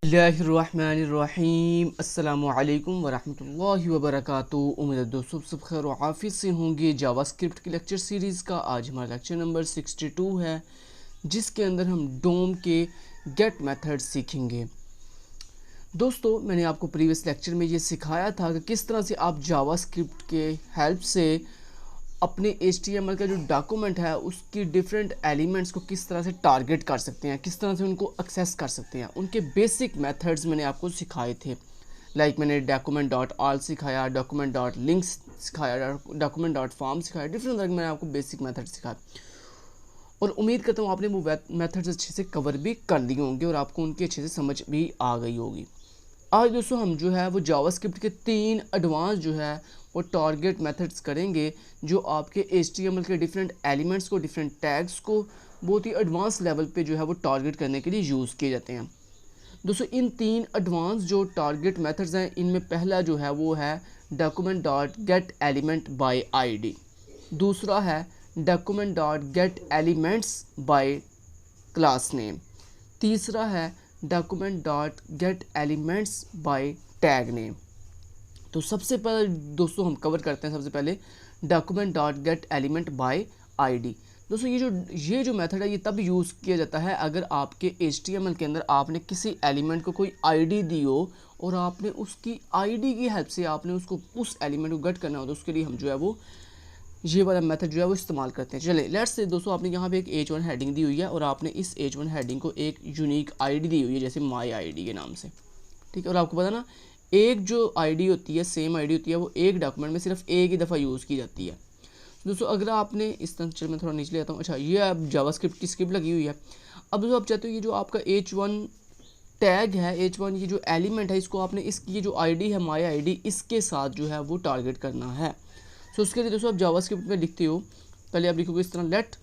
बिस्मिल्लाहिर्रहमानिर्रहीम अस्सलामुअलैकुम वरहमतुल्लाहि वबरकातुहू। उम्मीद है दोस्तों सब खैर व आफियत से होंगे। जावास्क्रिप्ट की लेक्चर सीरीज़ का आज हमारा लेक्चर नंबर 62 है, जिसके अंदर हम डोम के गेट मेथड सीखेंगे। दोस्तों मैंने आपको प्रीवियस लेक्चर में ये सिखाया था कि किस तरह से आप जावास्क्रिप्ट के हेल्प से अपने HTML का जो डॉक्यूमेंट है उसकी डिफरेंट एलिमेंट्स को किस तरह से टारगेट कर सकते हैं, किस तरह से उनको एक्सेस कर सकते हैं। उनके बेसिक मेथड्स मैंने आपको सिखाए थे। मैंने डॉक्यूमेंट डॉट ऑल सिखाया, डॉक्यूमेंट डॉट लिंक्स सिखाया, डॉक्यूमेंट डॉट फॉर्म सिखाया, डिफरेंट मैंने आपको बेसिक मेथड सिखाया। और उम्मीद करता हूँ आपने वो मेथड्स अच्छे से कवर भी कर लिए होंगे और आपको उनकी अच्छे से समझ भी आ गई होगी। आज दोस्तों हम जो है वो जावास्क्रिप्ट के 3 एडवांस जो है वो टारगेट मेथड्स करेंगे, जो आपके HTML के डिफरेंट एलिमेंट्स को, डिफरेंट टैग्स को बहुत ही एडवांस लेवल पे जो है वो टारगेट करने के लिए यूज़ किए जाते हैं। दोस्तों इन 3 एडवांस जो टारगेट मेथड्स हैं, इनमें पहला जो है वो है document dot gate element by ID, दूसरा है document dot gate elements bye class name, तीसरा है document dot gate elements by tag name. तो सबसे पहले दोस्तों हम कवर करते हैं सबसे पहले document dot gate element by ID। दोस्तों ये जो मेथड है ये तब यूज़ किया जाता है अगर आपके HTML के अंदर आपने किसी एलिमेंट को कोई ID दी हो और आपने उसकी ID की हेल्प से आपने उसको उस एलिमेंट को गेट करना हो, तो उसके लिए हम जो है वो ये वाला मेथड जो है वो इस्तेमाल करते हैं। चलिए लेट्स से दोस्तों आपने यहाँ पे एक H1 हेडिंग दी हुई है और आपने इस H1 हेडिंग को एक यूनिक ID दी हुई है, जैसे माई ID के नाम से, ठीक है। और आपको पता ना एक जो ID होती है, सेम ID होती है, वो एक डॉक्यूमेंट में सिर्फ एक ही दफ़ा यूज़ की जाती है। दोस्तों अगर आपने इस तरह, चल मैं थोड़ा नीचे ले आता हूँ। अच्छा ये अब जावास्क्रिप्ट की स्क्रिप्ट लगी हुई है। अब दोस्तों आप चाहते हो ये जो आपका H1 टैग है, H1 ये जो एलिमेंट है, इसको आपने इसकी ये जो ID है माई ID, इसके साथ जो है वो टारगेट करना है। तो उसके लिए दोस्तों आप जावास्क्रिप्ट में लिखते हो, पहले आप लिखोगे इस तरह लेट,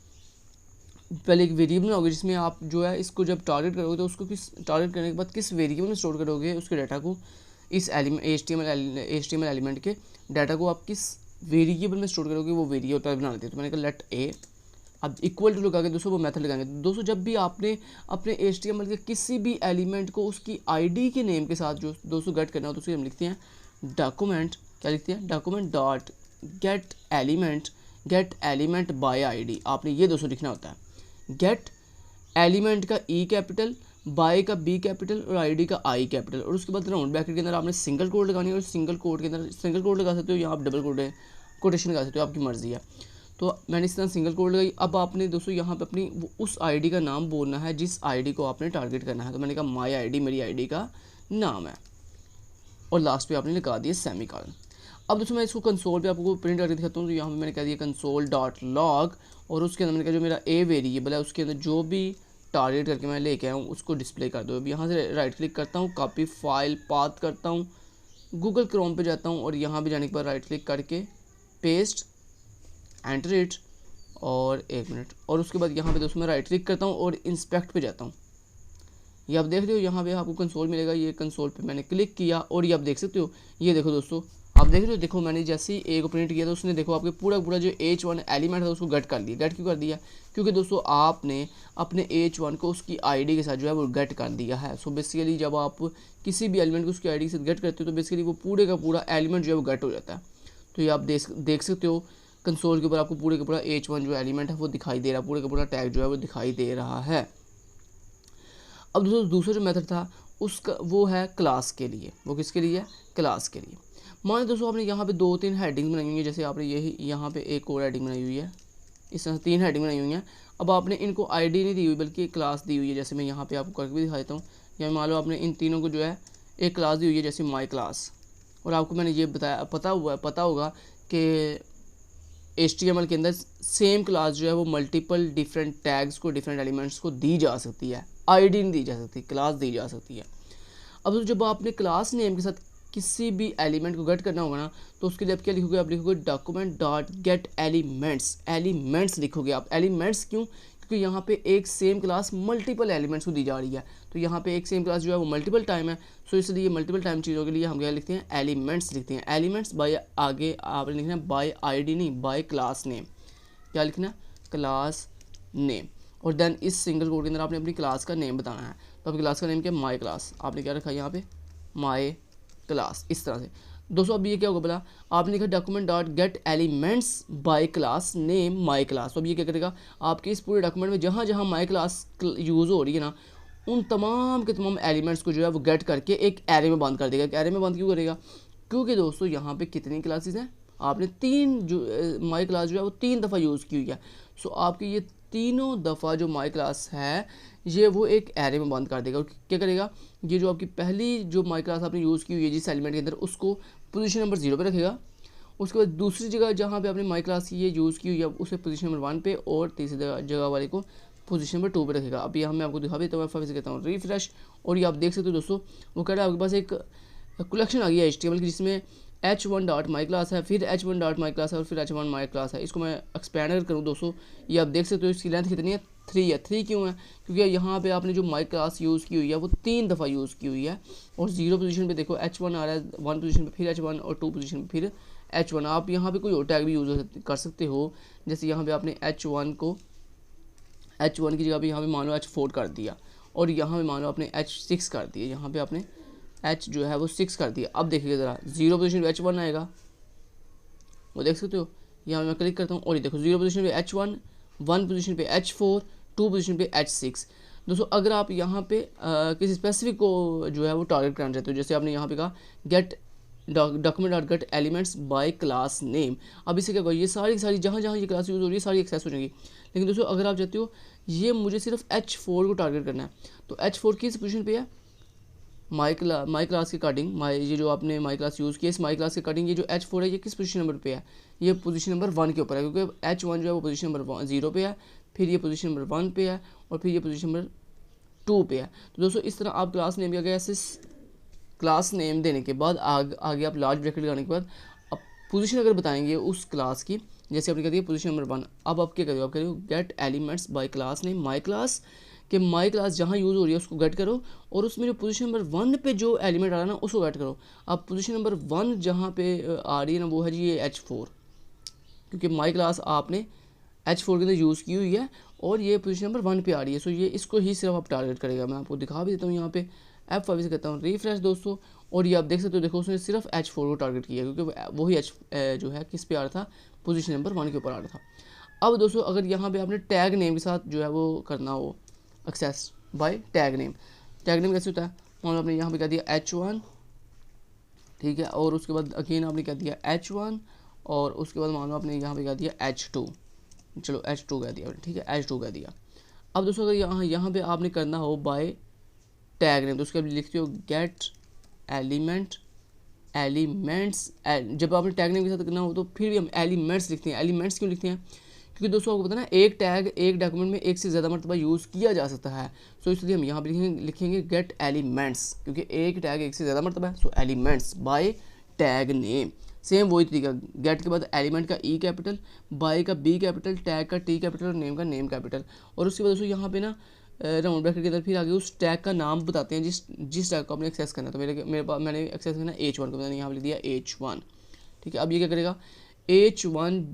पहले एक वेरिएबल बनाओगे जिसमें आप जो है इसको जब टारगेट करोगे तो उसको किस टारगेट करने के बाद किस वेरिएबल में स्टोर करोगे उसके डाटा को, इस HTML एलिमेंट के डाटा को आप किस वेरिएबल में स्टोर करोगे, वो वेरिएबल बना लेते हैं। तो मैंने कहा लेट ए, अब इक्वल टू लगा के दोस्तों वो मेथड लगाएंगे। दोस्तों जब भी आपने अपने HTML के किसी भी एलिमेंट को उसकी ID के नेम के साथ जो दोस्तों गेट करना हो, तो उसके हम लिखते हैं डॉक्यूमेंट, क्या लिखते हैं, document dot gate element by ID। आपने ये दोस्तों लिखना होता है, गेट एलिमेंट का E कैपिटल, बाय का B कैपिटल और ID का I कैपिटल, और उसके बाद राउंड ब्रैकेट के अंदर आपने सिंगल कोड लगानी है, और सिंगल कोड के अंदर सिंगल कोड लगा सकते हो, यहाँ आप डबल कोटेशन लगा सकते हो, आपकी मर्जी है। तो मैंने इस तरह सिंगल कोड लगाई। अब आपने दोस्तों यहाँ पे अपनी उस ID का नाम बोलना है जिस ID को आपने टारगेट करना है। तो मैंने कहा माई ID मेरी ID का नाम है, और लास्ट पे आपने लगा दिया सेमीकोलन। अब दोस्तों मैं इसको कंसोल पे आपको प्रिंट करके दिखाता हूँ। तो यहाँ पे मैंने कह दिया कंसोल डॉट लॉग, और उसके अंदर मैंने कहा जो मेरा ए वेरिएबल है उसके अंदर जो भी टारगेट करके मैं लेके आया हूँ उसको डिस्प्ले कर दो। अब यहाँ से राइट क्लिक करता हूँ, कॉपी फाइल पाथ करता हूँ, गूगल क्रोम पे जाता हूँ, और यहाँ पे जाने के बाद राइट क्लिक करके पेस्ट, एंटर इट, और 1 मिनट, और उसके बाद यहाँ पे दोस्तों मैं राइट क्लिक करता हूँ और इंस्पेक्ट पे जाता हूँ। ये आप देख रहे हो यहाँ पे आपको कंसोल मिलेगा, ये कंसोल पे मैंने क्लिक किया और ये आप देख सकते हो, ये देखो दोस्तों आप देख रहे हो, देखो मैंने जैसे ही ए को प्रिंट किया तो उसने देखो आपके पूरा जो H1 एलिमेंट है उसको गेट कर लिया। गेट क्यों कर दिया? क्योंकि दोस्तों आपने अपने H1 को उसकी ID के साथ जो है वो गेट कर दिया है। सो बेसिकली जब आप किसी भी एलिमेंट को उसकी ID के साथ गेट करते हो तो बेसिकली वो पूरे का पूरा एलिमेंट जो है वो गेट हो जाता है। तो ये आप देख सकते हो कंसोल के ऊपर आपको पूरे का पूरा H1 जो एलिमेंट है वो दिखाई दे रहा है, पूरे का पूरा टैग जो है वो दिखाई दे रहा है। अब दोस्तों दूसरा जो मेथड था उसका वो है क्लास के लिए। वो किसके लिए है? क्लास के लिए। मान दोस्तों आपने यहाँ पे 2-3 हेडिंग बनाई हुई है, जैसे आपने यही यहाँ पे एक और हेडिंग बनाई हुई है, इस तरह 3 हेडिंग बनाई हुई हैं। अब आपने इनको ID नहीं दी हुई बल्कि क्लास दी हुई है, जैसे मैं यहाँ पे आपको करके भी दिखा देता हूँ। या मान लो आपने इन तीनों को जो है एक क्लास दी हुई है, जैसे माई क्लास, और आपको मैंने ये बताया पता होगा कि HTML के अंदर सेम क्लास जो है वो मल्टीपल डिफरेंट टैग्स को, डिफरेंट एलिमेंट्स को दी जा सकती है, ID नहीं दी जा सकती, क्लास दी जा सकती है। अब जब आपने क्लास नेम के साथ किसी भी एलिमेंट को गेट करना होगा ना, तो उसके लिए आप क्या लिखोगे? आप लिखोगे डॉक्यूमेंट डॉट गेट एलिमेंट्स लिखोगे आप। एलिमेंट्स क्यों? क्योंकि यहाँ पे एक सेम क्लास मल्टीपल एलिमेंट्स को दी जा रही है, तो यहाँ पे एक सेम क्लास जो है वो मल्टीपल टाइम है, सो इसलिए मल्टीपल टाइम चीज़ों के लिए हम क्या लिखते हैं? एलिमेंट्स लिखते हैं। एलिमेंट्स बाय, आगे आपने लिखना है बाय ID नहीं, बाय क्लास नेम। क्या लिखना? Class name. और देन इस सिंगल कोड के अंदर आपने अपनी क्लास का नेम बताना है। तो आपकी क्लास का नेम क्या है, माई क्लास। आपने क्या रखा है यहाँ पे, माई क्लास, इस तरह से। दोस्तों अब ये क्या होगा बोला, आपने लिखा document dot gate elements bye class name my class. तो अब ये क्या करेगा, आपके इस पूरे डॉक्यूमेंट में जहाँ जहाँ माई क्लास यूज़ हो रही है ना, उन तमाम के तमाम एलिमेंट्स को जो है वो गेट करके एक एरे में बंद कर देगा। एक एरे में बंद क्यों करेगा, क्योंकि दोस्तों यहाँ पे कितनी क्लासेस हैं, आपने 3 जो माई क्लास जो है वो 3 दफ़ा यूज़ की हुई है। सो आपकी ये तीनों दफ़ा जो माई क्लास है ये वो एक एरे में बंद कर देगा। और क्या करेगा, ये जो आपकी पहली जो माई क्लास आपने यूज़ की हुई है जिस एलिमेंट के अंदर, उसको पोजीशन नंबर 0 पे रखेगा। उसके बाद दूसरी जगह जहाँ पे आपने माई क्लास ये यूज़ की हुई है उसे पोजीशन नंबर 1 पे, और तीसरी जगह वाले को पोजीशन नंबर 2 पे रखेगा। अब यहाँ मैं आपको दिखा देता हूँ, मैं कहता हूँ रिफ्रेश, और ये आप देख सकते हो दोस्तों, वो कह रहा है आपके पास एक कलेक्शन आ गया HTML की, जिसमें h1 डॉट माई क्लास है, फिर h1 डॉट माई क्लास है, और फिर h1 माई क्लास है। इसको मैं एक्सपैंड अगर करूँ दोस्तों, ये आप देख सकते हो इसकी लेंथ कितनी है, 3 है। 3 क्यों है, क्योंकि यहाँ पे आपने जो माई क्लास यूज़ की हुई है वो 3 दफ़ा यूज़ की हुई है। और 0 पोजीशन पे देखो h1 आ रहा है, 1 पोजीशन पे फिर h1, और 2 पोजीशन पे फिर h1। आप यहाँ पे कोई और टैग भी यूज़ कर सकते हो, जैसे यहाँ पे आपने h1 की जगह पे यहाँ पे मान लो h4 कर दिया, और यहाँ पे मान लो आपने h6 कर दिया, यहाँ पे आपने h जो है वो 6 कर दिया। अब देखिए ज़रा, 0 पोजीशन पे h1 आएगा, वो देख सकते हो। यहाँ मैं क्लिक करता हूँ और ये देखो 0 पोजीशन पे h1, 1 पोजीशन पे h4, 2 पोजीशन पे h6। दोस्तों अगर आप यहाँ पे किसी स्पेसिफिक को जो है वो टारगेट करना चाहते हो, जैसे आपने यहाँ पे कहा gate document dot gate elements bye class name. अब इससे क्या होगा, ये सारी जहाँ जहाँ ये क्लास यूज़ हो रही है सारी एक्सेस हो जाएंगी। लेकिन दोस्तों अगर आप चाहते हो ये मुझे सिर्फ h4 को टारगेट करना है, तो h4 किस पोजीशन पे है, माई क्लास के अकॉर्डिंग, ये जो आपने माई क्लास यूज़ किया, इस माई क्लास के अकॉर्डिंग ये जो h4 है ये किस पोजीशन नंबर पे है, ये पोजीशन नंबर 1 के ऊपर है, क्योंकि h1 जो है वो पोजीशन नंबर 0 पे है, फिर ये पोजीशन नंबर 1 पे है, और फिर ये पोजीशन नंबर 2 पे है। तो दोस्तों इस तरह आप क्लास नेम क्या ऐसे क्लास नेम देने के बाद आगे आप लार्ज ब्रैकेट लगाने के बाद अब पोजीशन अगर बताएंगे उस क्लास की, जैसे आपने कह दिया पोजीशन नंबर 1। अब आप क्या करोगे, आप करोगे gate elements bye class name my class, कि माई क्लास जहाँ यूज़ हो रही है उसको गेट करो, और उसमें जो पोजीशन नंबर 1 पे जो एलिमेंट आ रहा है ना उसको गेट करो। अब पोजीशन नंबर 1 जहाँ पे आ रही है ना वो है जी ये h4, क्योंकि माई क्लास आपने h4 के अंदर यूज़ की हुई है और ये पोजीशन नंबर 1 पे आ रही है। सो ये इसको ही सिर्फ आप टारगेट करेगा। मैं आपको दिखा भी देता हूँ यहाँ पे F5 से कहता हूँ रिफ्रेश दोस्तों, और ये आप देख सकते हो, देखो उसने सिर्फ h4 को टारगेट किया, क्योंकि वही h जो है किस पे आ रहा था, पोजीशन नंबर 1 के ऊपर आ रहा था। अब दोस्तों अगर यहाँ पे आपने टैग नेम के साथ जो है वो करना हो एक्सेस बाय टैग नेम कैसे होता है, मान लो आपने यहाँ पे कह दिया h1, ठीक है, और उसके बाद अगेन आपने कह दिया h1, और उसके बाद मान लो आपने यहाँ पे कह दिया h2, चलो h2 कह दिया, ठीक है, h2 कह दिया। अब दोस्तों अगर यहाँ पे आपने करना हो बाय टैग नेम, तो उसके लिखते हो गेट एलिमेंट्स। जब आपने टैग नेम के साथ करना हो तो फिर भी हम एलिमेंट्स लिखते हैं। एलिमेंट्स क्यों लिखते हैं, क्योंकि दोस्तों आपको पता है ना एक टैग एक डॉक्यूमेंट में एक से ज़्यादा मरतबा यूज़ किया जा सकता है। सो इसलिए हम यहाँ पे लिखेंगे गेट एलिमेंट्स, क्योंकि एक टैग एक से ज़्यादा मरतबा है। So elements by tag name, same वही तरीका, गेट के बाद एलिमेंट का E कैपिटल, बाय का B कैपिटल, टैग का T कैपिटल, और नेम का नेम कैपिटल। और उसके बाद दोस्तों यहाँ पे ना राउंड ब्रैकेट के अंदर फिर आगे उस टैग का नाम बताते हैं जिस टैग को आपने एक्सेस करना है। तो मेरे पास मैंने एक्सेस करना h1 को, मैंने यहाँ पे लिख दिया h1, ठीक है। अब ये क्या करेगा, h1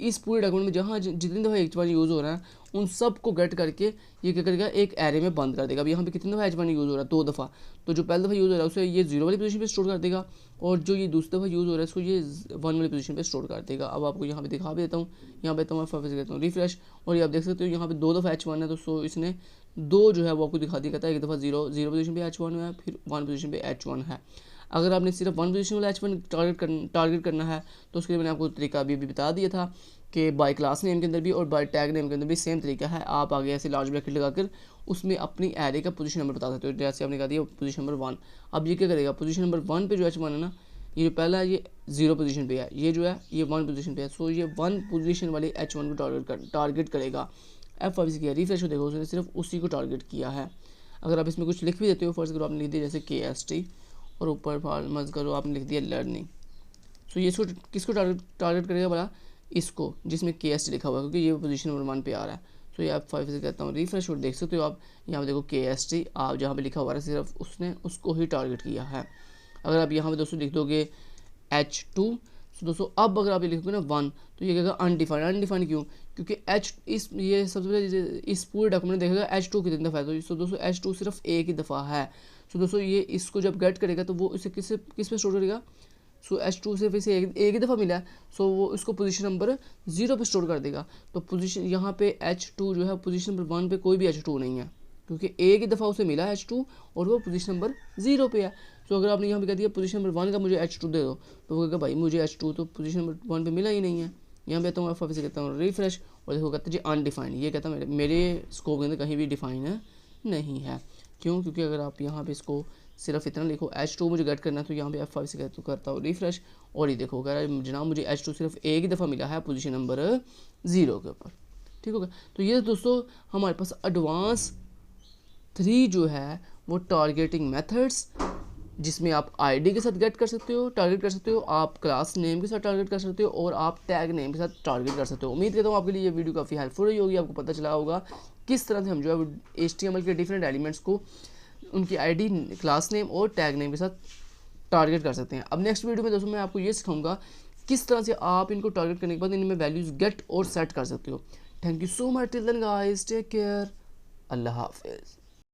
इस पूरे डॉक्यूमेंट में जहाँ जितनी दफ़ा h1 यूज़ हो रहा है उन सब को गेट करके ये क्या करेगा, एक एरे में बंद कर देगा। अब यहाँ पे कितनी दफ़ा h1 यूज़ हो रहा है, 2 दफ़ा, तो जो पहली दफ़ा यूज़ हो रहा है उसे ये 0 वाली पोजीशन पे स्टोर कर देगा, और जो ये दूसरी दफ़ा यूज़ हो रहा है इसको ये 1 वाली पोजीशन पे स्टोर कर देगा। अब आपको यहाँ पे दिखा भी देता हूँ, यहाँ पे मैं फाइव करता हूँ रिफ्रेश, और ये आप देख सकते हो यहाँ पे 2 दफ़ा h1 है, तो सो इसने 2 जो है वो आपको दिखा दिया, कहता है एक दफ़ा 0 पोजीशन पे h1 है, फिर 1 पोजीशन पे h1 है। अगर आपने सिर्फ 1 पोजीशन वाला h1 टारगेट करना है तो उसके लिए मैंने आपको तरीका अभी बता दिया था कि बाय क्लास नेम के अंदर भी और बाय टैग नेम के अंदर भी सेम तरीका है। आप आगे ऐसे लार्ज ब्रैकेट लगाकर उसमें अपनी एरे का पोजीशन नंबर बता सकते हो, जैसे आपने कहा दिया पोजीशन नंबर 1। अब ये क्या करेगा, पोजीशन नंबर 1 पे जो h1 है ना, ये जो पहला है ये 0 पोजीशन पे है, ये जो है ये 1 पोजीशन पे है। सो ये 1 पोजीशन वाले h1 को टारगेट करेगा। F5 से किया रिफ्रेश हो, देखो उसने सिर्फ उसी को टारगेट किया है। अगर आप इसमें कुछ लिख भी देते हो, फर्स्ट करो आपने लिख दिया जैसे KST, और ऊपर फार्मर्स करो आपने लिख दिया लर्निंग। सो ये इसको किसको टारगेट करेगा भला, इसको जिसमें KST लिखा हुआ है, क्योंकि ये पोजीशन नंबर 1 पे आ रहा है। सो ये F5 से कहता हूँ रिफ्रेश, और देख सकते हो आप यहाँ पे देखो KST आप जहाँ पे लिखा हुआ है सिर्फ उसने उसको ही टारगेट किया है। अगर आप यहाँ पे दोस्तों लिख दोगे h2, तो दोस्तों अब अगर आप ये लिखोगे ना 1, तो ये कहेगा अनडिफाइंड। अनडिफाइंड क्यों, क्योंकि एच इस ये सबसे पहले इस पूरे डॉक्यूमेंट में देखेगा H2 कितनी दफ़ा है, तो दोस्तों H2 सिर्फ एक ही दफ़ा है। सो दोस्तों ये इसको जब गेट करेगा तो वो इसे किस पे स्टोर करेगा। सो H2 सिर्फ इसे एक ही दफ़ा मिला है, सो वो इसको पोजीशन नंबर 0 पे स्टोर कर देगा। तो पोजीशन यहाँ पे H2 जो है पोजीशन नंबर 1 पे कोई भी H2 नहीं है, क्योंकि एक ही दफ़ा उसे मिला है H2 और वो पोजीशन नंबर 0 पे है। सो अगर आपने यहाँ पे कह दिया पोजीशन नंबर 1 का मुझे H2 दे दो, तो वो कहेगा भाई मुझे H2 तो पोजीशन नंबर 1 पे मिला ही नहीं है। यहाँ पे आता हूँ F5 से कहता हूँ रिफ्रेश, और देखो कहता है जी अनडिफाइंड, ये कहता है मेरे स्कोप के अंदर कहीं भी डिफाइन नहीं है। क्यों? क्योंकि अगर आप यहाँ पे इसको सिर्फ इतना लिखो H2 मुझे गेट करना है, तो यहाँ पे F5 से करता हूँ रिफ्रेश, और ये देखो कह रहा है जनाब मुझे H2 सिर्फ एक ही दफ़ा मिला है पोजीशन नंबर 0 के ऊपर। ठीक होगा। तो ये दोस्तों हमारे पास एडवांस 3 जो है वो टारगेटिंग मेथड्स, जिसमें आप आईडी के साथ गेट कर सकते हो, टारगेट कर सकते हो, आप क्लास नेम के साथ टारगेट कर सकते हो, और आप टैग नेम के साथ टारगेट कर सकते हो। उम्मीद करता हूँ आपके लिए ये वीडियो काफ़ी हेल्पफुल रही होगी, आपको पता चला होगा किस तरह से हम जो है HTML के डिफरेंट एलिमेंट्स को उनकी आईडी, क्लास नेम और टैग नेम के साथ टारगेट कर सकते हैं। अब नेक्स्ट वीडियो में दोस्तों मैं आपको ये सिखाऊंगा किस तरह से आप इनको टारगेट करने के बाद इनमें वैल्यूज़ गेट और सेट कर सकते हो। Thank you so much, till then guys, take care, अल्लाह हाफिज़।